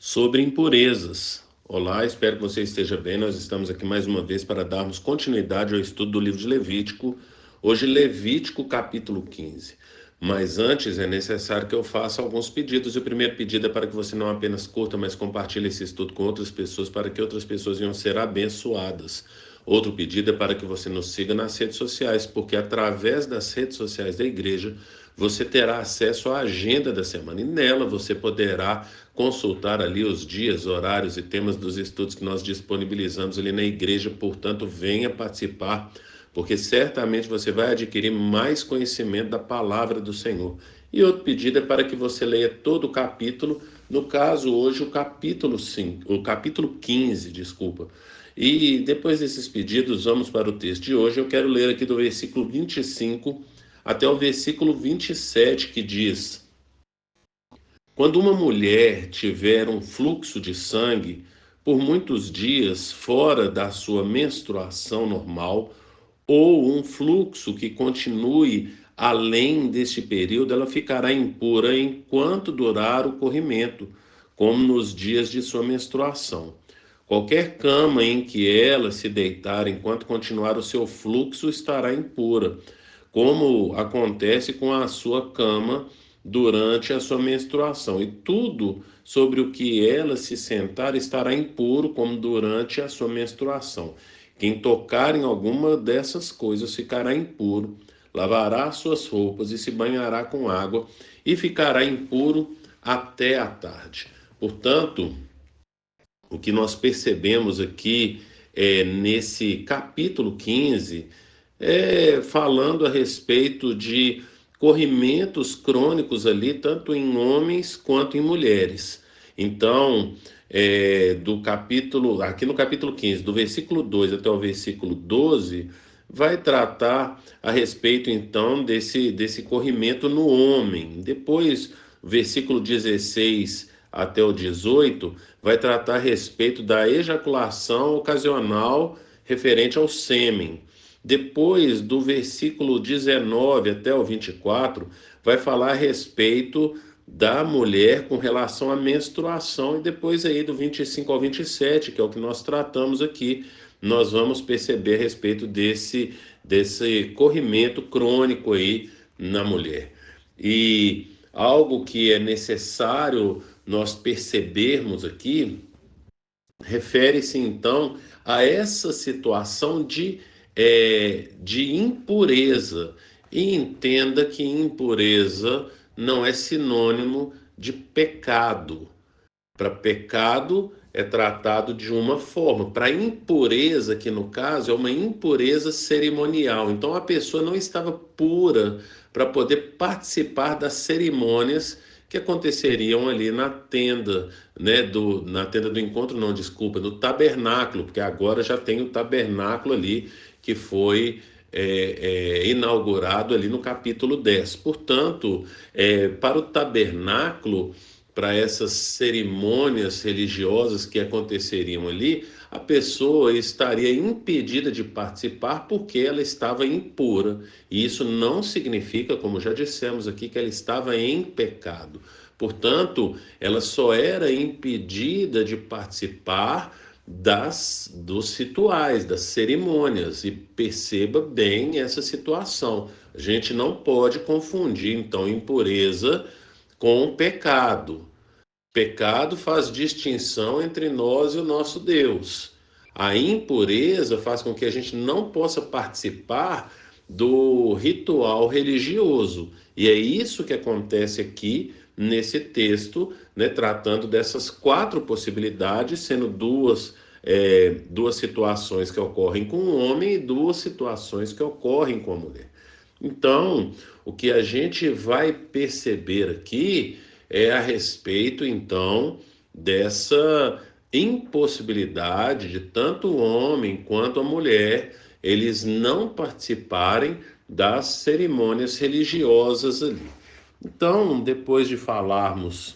sobre impurezas. Olá, espero que você esteja bem. Nós estamos aqui mais uma vez para darmos continuidade ao estudo do livro de Levítico. Hoje, Levítico capítulo 15. Mas antes é necessário que eu faça alguns pedidos. E o primeiro pedido é para que você não apenas curta, mas compartilhe esse estudo com outras pessoas, para que outras pessoas venham ser abençoadas. Outro pedido é para que você nos siga nas redes sociais, porque através das redes sociais da igreja você terá acesso à agenda da semana e nela você poderá consultar ali os dias, horários e temas dos estudos que nós disponibilizamos ali na igreja. Portanto, venha participar, porque certamente você vai adquirir mais conhecimento da palavra do Senhor. E outro pedido é para que você leia todo o capítulo, no caso hoje o capítulo 5, o capítulo 15, desculpa. E depois desses pedidos, vamos para o texto de hoje. Eu quero ler aqui do versículo 25 até o versículo 27, que diz: Quando uma mulher tiver um fluxo de sangue por muitos dias fora da sua menstruação normal, ou um fluxo que continue além deste período, ela ficará impura enquanto durar o corrimento, como nos dias de sua menstruação. Qualquer cama em que ela se deitar enquanto continuar o seu fluxo estará impura, como acontece com a sua cama durante a sua menstruação. E tudo sobre o que ela se sentar estará impuro, como durante a sua menstruação. Quem tocar em alguma dessas coisas ficará impuro, lavará suas roupas e se banhará com água e ficará impuro até a tarde. Portanto, o que nós percebemos aqui nesse capítulo 15 falando a respeito de corrimentos crônicos ali, tanto em homens quanto em mulheres. Então, do capítulo, aqui no capítulo 15, do versículo 2 até o versículo 12, vai tratar a respeito então desse corrimento no homem. Depois, versículo 16 até o 18, vai tratar a respeito da ejaculação ocasional referente ao sêmen. Depois, do versículo 19 até o 24, vai falar a respeito da mulher com relação à menstruação. E depois aí do 25 ao 27, que é o que nós tratamos aqui, nós vamos perceber a respeito desse corrimento crônico aí na mulher. E algo que é necessário nós percebermos aqui refere-se então a essa situação de impureza. E entenda que impureza não é sinônimo de pecado. Para pecado é tratado de uma forma. Para impureza, que no caso é uma impureza cerimonial. Então a pessoa não estava pura para poder participar das cerimônias que aconteceriam ali na tenda, né, na tenda do encontro, não, desculpa, no tabernáculo, porque agora já tem o tabernáculo ali que foi inaugurado ali no capítulo 10. Portanto, para o tabernáculo, para essas cerimônias religiosas que aconteceriam ali, a pessoa estaria impedida de participar porque ela estava impura. E isso não significa, como já dissemos aqui, que ela estava em pecado. Portanto, ela só era impedida de participar dos rituais, das cerimônias. E perceba bem essa situação. A gente não pode confundir, então, impureza com pecado. Pecado faz distinção entre nós e o nosso Deus. A impureza faz com que a gente não possa participar do ritual religioso. E é isso que acontece aqui nesse texto, né, tratando dessas quatro possibilidades, sendo duas situações que ocorrem com o homem e duas situações que ocorrem com a mulher. Então, o que a gente vai perceber aqui é a respeito, então, dessa impossibilidade de tanto o homem quanto a mulher eles não participarem das cerimônias religiosas ali. Então, depois de falarmos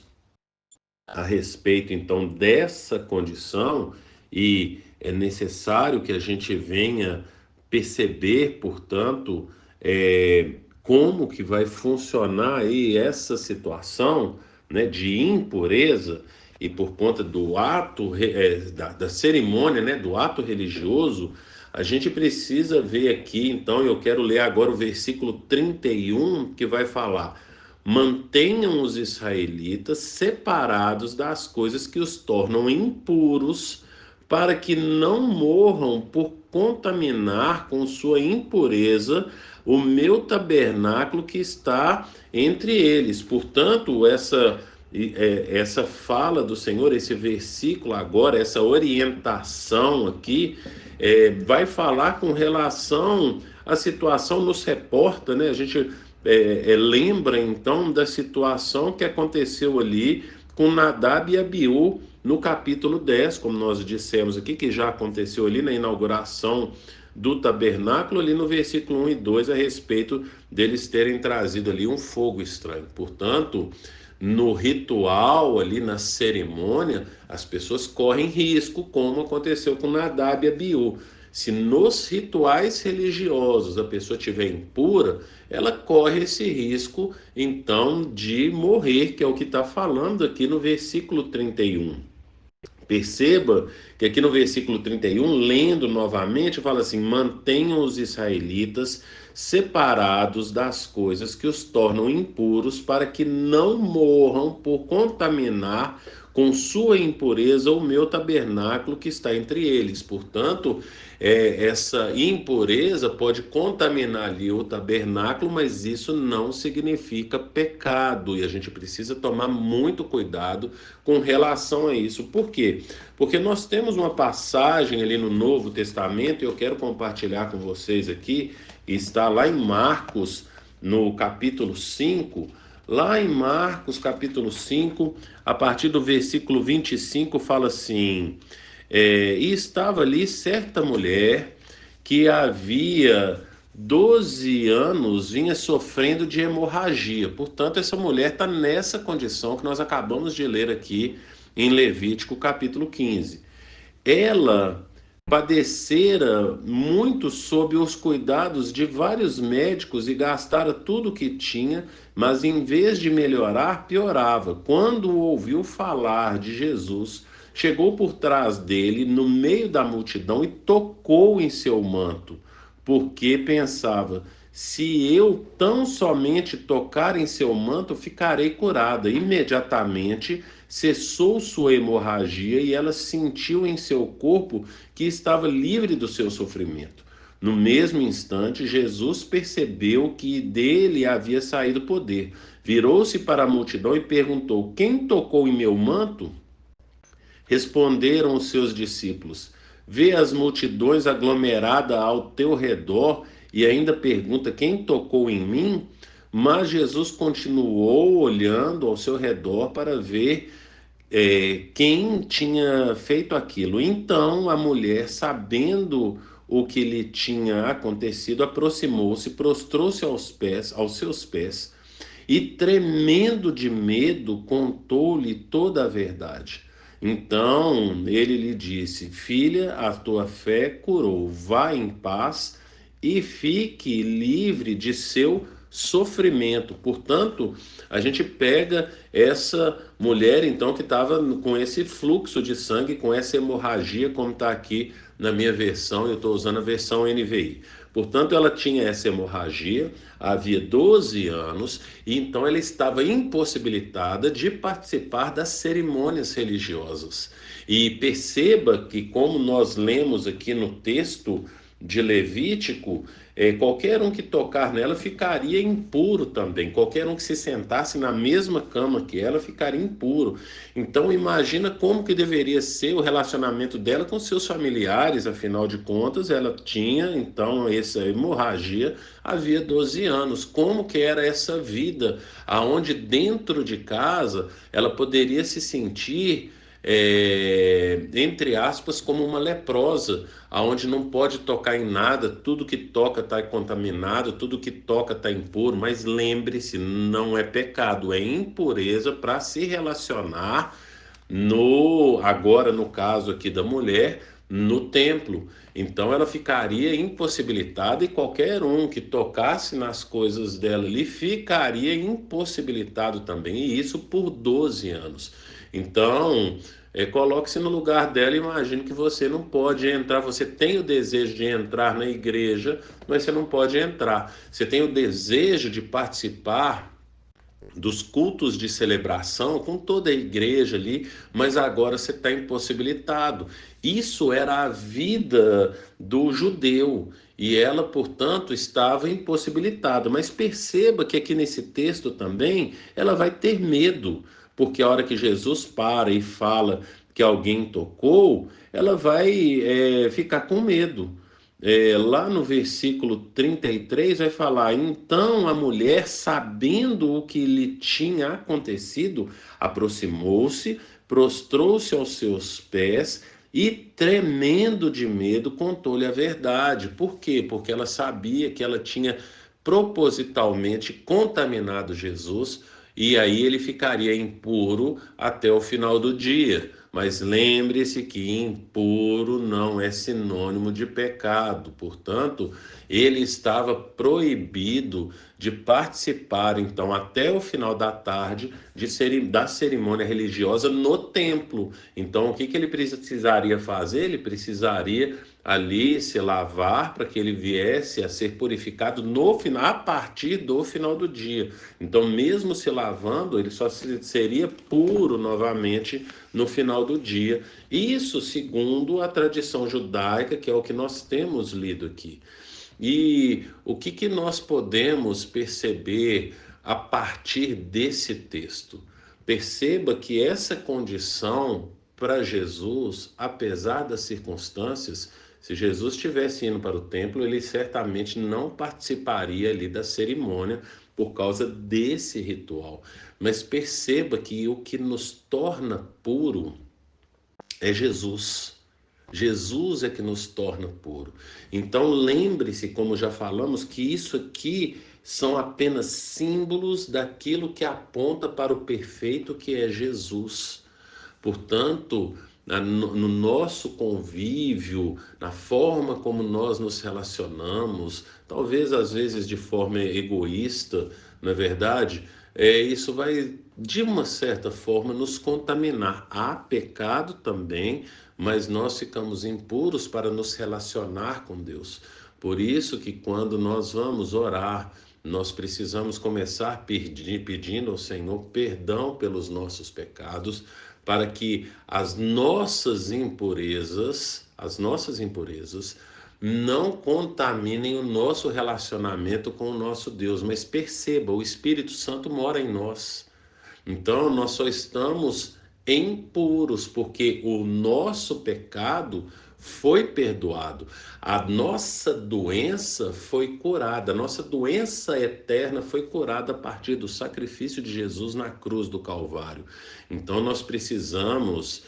a respeito, então, dessa condição, e é necessário que a gente venha perceber, portanto, como que vai funcionar aí essa situação, né, de impureza. e por conta do ato, da cerimônia, né, do ato religioso, a gente precisa ver aqui, então, eu quero ler agora o versículo 31, que vai falar: mantenham os israelitas separados das coisas que os tornam impuros, para que não morram por contaminar com sua impureza o meu tabernáculo que está entre eles. Portanto, essa fala do Senhor, esse versículo agora, essa orientação aqui, vai falar com relação à situação, nos reporta, né? A gente lembra então da situação que aconteceu ali com Nadab e Abiú no capítulo 10, como nós dissemos aqui, que já aconteceu ali na inauguração do tabernáculo, ali no versículo 1 e 2, a respeito deles terem trazido ali um fogo estranho. Portanto, no ritual, ali na cerimônia, as pessoas correm risco, como aconteceu com Nadab e Abiú. Se nos rituais religiosos a pessoa estiver impura, ela corre esse risco, então, de morrer, que é o que está falando aqui no versículo 31. Perceba que aqui no versículo 31, lendo novamente, fala assim: mantenham os israelitas separados das coisas que os tornam impuros, para que não morram por contaminar com sua impureza o meu tabernáculo que está entre eles. Portanto, essa impureza pode contaminar ali o tabernáculo, mas isso não significa pecado, e a gente precisa tomar muito cuidado com relação a isso. Por quê? Porque nós temos uma passagem ali no Novo Testamento, e eu quero compartilhar com vocês aqui, está lá em Marcos, no capítulo 5. Lá em Marcos, capítulo 5, a partir do versículo 25, fala assim: e estava ali certa mulher que havia 12 anos vinha sofrendo de hemorragia. Portanto, essa mulher está nessa condição que nós acabamos de ler aqui em Levítico, capítulo 15. Ela padecera muito sob os cuidados de vários médicos e gastara tudo o que tinha, mas em vez de melhorar, piorava. Quando ouviu falar de Jesus, chegou por trás dele, no meio da multidão, e tocou em seu manto, porque pensava: se eu tão somente tocar em seu manto, ficarei curada. Imediatamente cessou sua hemorragia e ela sentiu em seu corpo que estava livre do seu sofrimento. No mesmo instante, Jesus percebeu que dele havia saído poder. Virou-se para a multidão e perguntou: quem tocou em meu manto? Responderam os seus discípulos: vê as multidões aglomeradas ao teu redor e ainda pergunta: quem tocou em mim? Mas Jesus continuou olhando ao seu redor para ver quem tinha feito aquilo. Então a mulher, sabendo o que lhe tinha acontecido, aproximou-se, prostrou-se aos seus pés, e tremendo de medo, contou-lhe toda a verdade. Então ele lhe disse: filha, a tua fé curou, vá em paz e fique livre de seu sofrimento. Portanto, a gente pega essa mulher então que estava com esse fluxo de sangue, com essa hemorragia, como está aqui na minha versão, eu estou usando a versão NVI. Portanto, ela tinha essa hemorragia, havia 12 anos, e então ela estava impossibilitada de participar das cerimônias religiosas. E perceba que, como nós lemos aqui no texto de Levítico, qualquer um que tocar nela ficaria impuro também. Qualquer um que se sentasse na mesma cama que ela ficaria impuro. Então imagina como que deveria ser o relacionamento dela com seus familiares. Afinal de contas, ela tinha então essa hemorragia havia 12 anos. Como que era essa vida, aonde dentro de casa ela poderia se sentir entre aspas, como uma leprosa, aonde não pode tocar em nada, tudo que toca está contaminado, tudo que toca está impuro. Mas lembre-se, não é pecado, é impureza para se relacionar agora no caso aqui da mulher, no templo. Então ela ficaria impossibilitada, e qualquer um que tocasse nas coisas dela ali ficaria impossibilitado também, e isso por 12 anos. Então, coloque-se no lugar dela e imagine que você não pode entrar, você tem o desejo de entrar na igreja, mas você não pode entrar. Você tem o desejo de participar dos cultos de celebração com toda a igreja ali, mas agora você está impossibilitado. Isso era a vida do judeu e ela, portanto, estava impossibilitada. Mas perceba que aqui nesse texto também ela vai ter medo, porque a hora que Jesus para e fala que alguém tocou, ela vai ficar com medo. Lá no versículo 33 vai falar: então a mulher, sabendo o que lhe tinha acontecido, aproximou-se, prostrou-se aos seus pés e, tremendo de medo, contou-lhe a verdade. Por quê? Porque ela sabia que ela tinha propositalmente contaminado Jesus e aí ele ficaria impuro até o final do dia. Mas lembre-se que impuro não é sinônimo de pecado, portanto, ele estava proibido de participar, então, até o final da tarde, da cerimônia religiosa no templo. Então, o que ele precisaria fazer? Ele precisaria ali se lavar para que ele viesse a ser purificado no final, a partir do final do dia. Então, mesmo se lavando, ele só seria puro novamente no final do dia. Isso segundo a tradição judaica, que é o que nós temos lido aqui. E o que nós podemos perceber a partir desse texto? Perceba que essa condição para Jesus, apesar das circunstâncias, se Jesus estivesse indo para o templo, ele certamente não participaria ali da cerimônia por causa desse ritual. Mas perceba que o que nos torna puro é Jesus. Jesus é que nos torna puro. Então lembre-se, como já falamos, que isso aqui são apenas símbolos daquilo que aponta para o perfeito que é Jesus. Portanto, no nosso convívio, na forma como nós nos relacionamos, talvez às vezes de forma egoísta, não é verdade? Isso vai, de uma certa forma, nos contaminar. Há pecado também, mas nós ficamos impuros para nos relacionar com Deus. Por isso que quando nós vamos orar, nós precisamos começar pedindo ao Senhor perdão pelos nossos pecados, para que as nossas impurezas não contaminem o nosso relacionamento com o nosso Deus. Mas perceba, o Espírito Santo mora em nós. Então, nós só estamos impuros porque o nosso pecado foi perdoado. A nossa doença foi curada. A nossa doença eterna foi curada a partir do sacrifício de Jesus na cruz do Calvário. Então, nós precisamos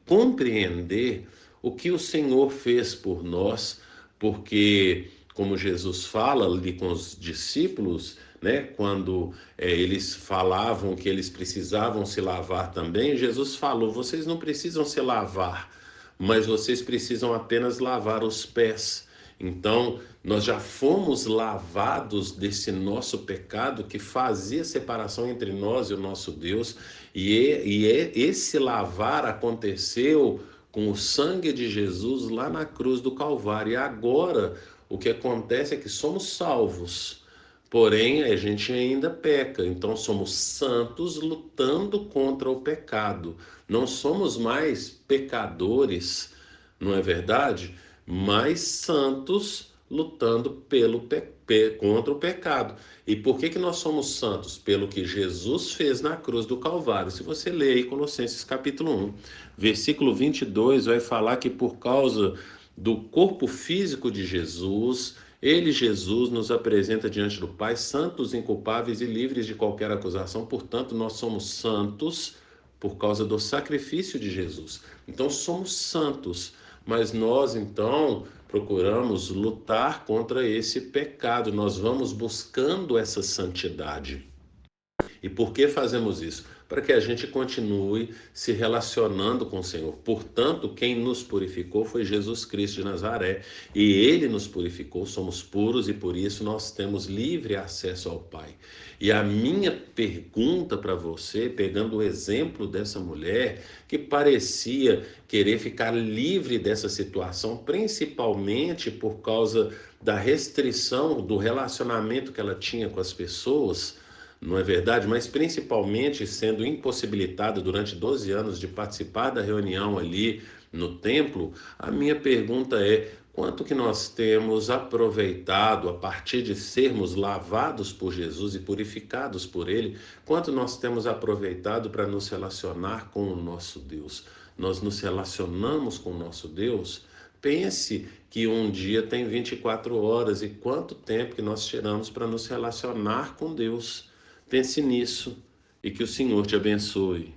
compreender o que o Senhor fez por nós, porque, como Jesus fala ali com os discípulos, né, quando eles falavam que eles precisavam se lavar também, Jesus falou: vocês não precisam se lavar, mas vocês precisam apenas lavar os pés. Então, nós já fomos lavados desse nosso pecado que fazia separação entre nós e o nosso Deus, esse lavar aconteceu com o sangue de Jesus lá na cruz do Calvário. E agora, o que acontece é que somos salvos. Porém, a gente ainda peca, então somos santos lutando contra o pecado. Não somos mais pecadores, não é verdade? Mas santos lutando contra o pecado. E por que nós somos santos? Pelo que Jesus fez na cruz do Calvário. Se você ler aí Colossenses capítulo 1, versículo 22, vai falar que por causa do corpo físico de Jesus, ele, Jesus, nos apresenta diante do Pai santos, inculpáveis e livres de qualquer acusação. Portanto, nós somos santos por causa do sacrifício de Jesus. Então, somos santos, mas nós, então, procuramos lutar contra esse pecado. Nós vamos buscando essa santidade. E por que fazemos isso? Para que a gente continue se relacionando com o Senhor. Portanto, quem nos purificou foi Jesus Cristo de Nazaré. E Ele nos purificou, somos puros e por isso nós temos livre acesso ao Pai. E a minha pergunta para você, pegando o exemplo dessa mulher que parecia querer ficar livre dessa situação, principalmente por causa da restrição do relacionamento que ela tinha com as pessoas, não é verdade? Mas principalmente sendo impossibilitada durante 12 anos de participar da reunião ali no templo, a minha pergunta é: quanto que nós temos aproveitado a partir de sermos lavados por Jesus e purificados por Ele, quanto nós temos aproveitado para nos relacionar com o nosso Deus? Nós nos relacionamos com o nosso Deus? Pense que um dia tem 24 horas e quanto tempo que nós tiramos para nos relacionar com Deus. Pense nisso e que o Senhor te abençoe.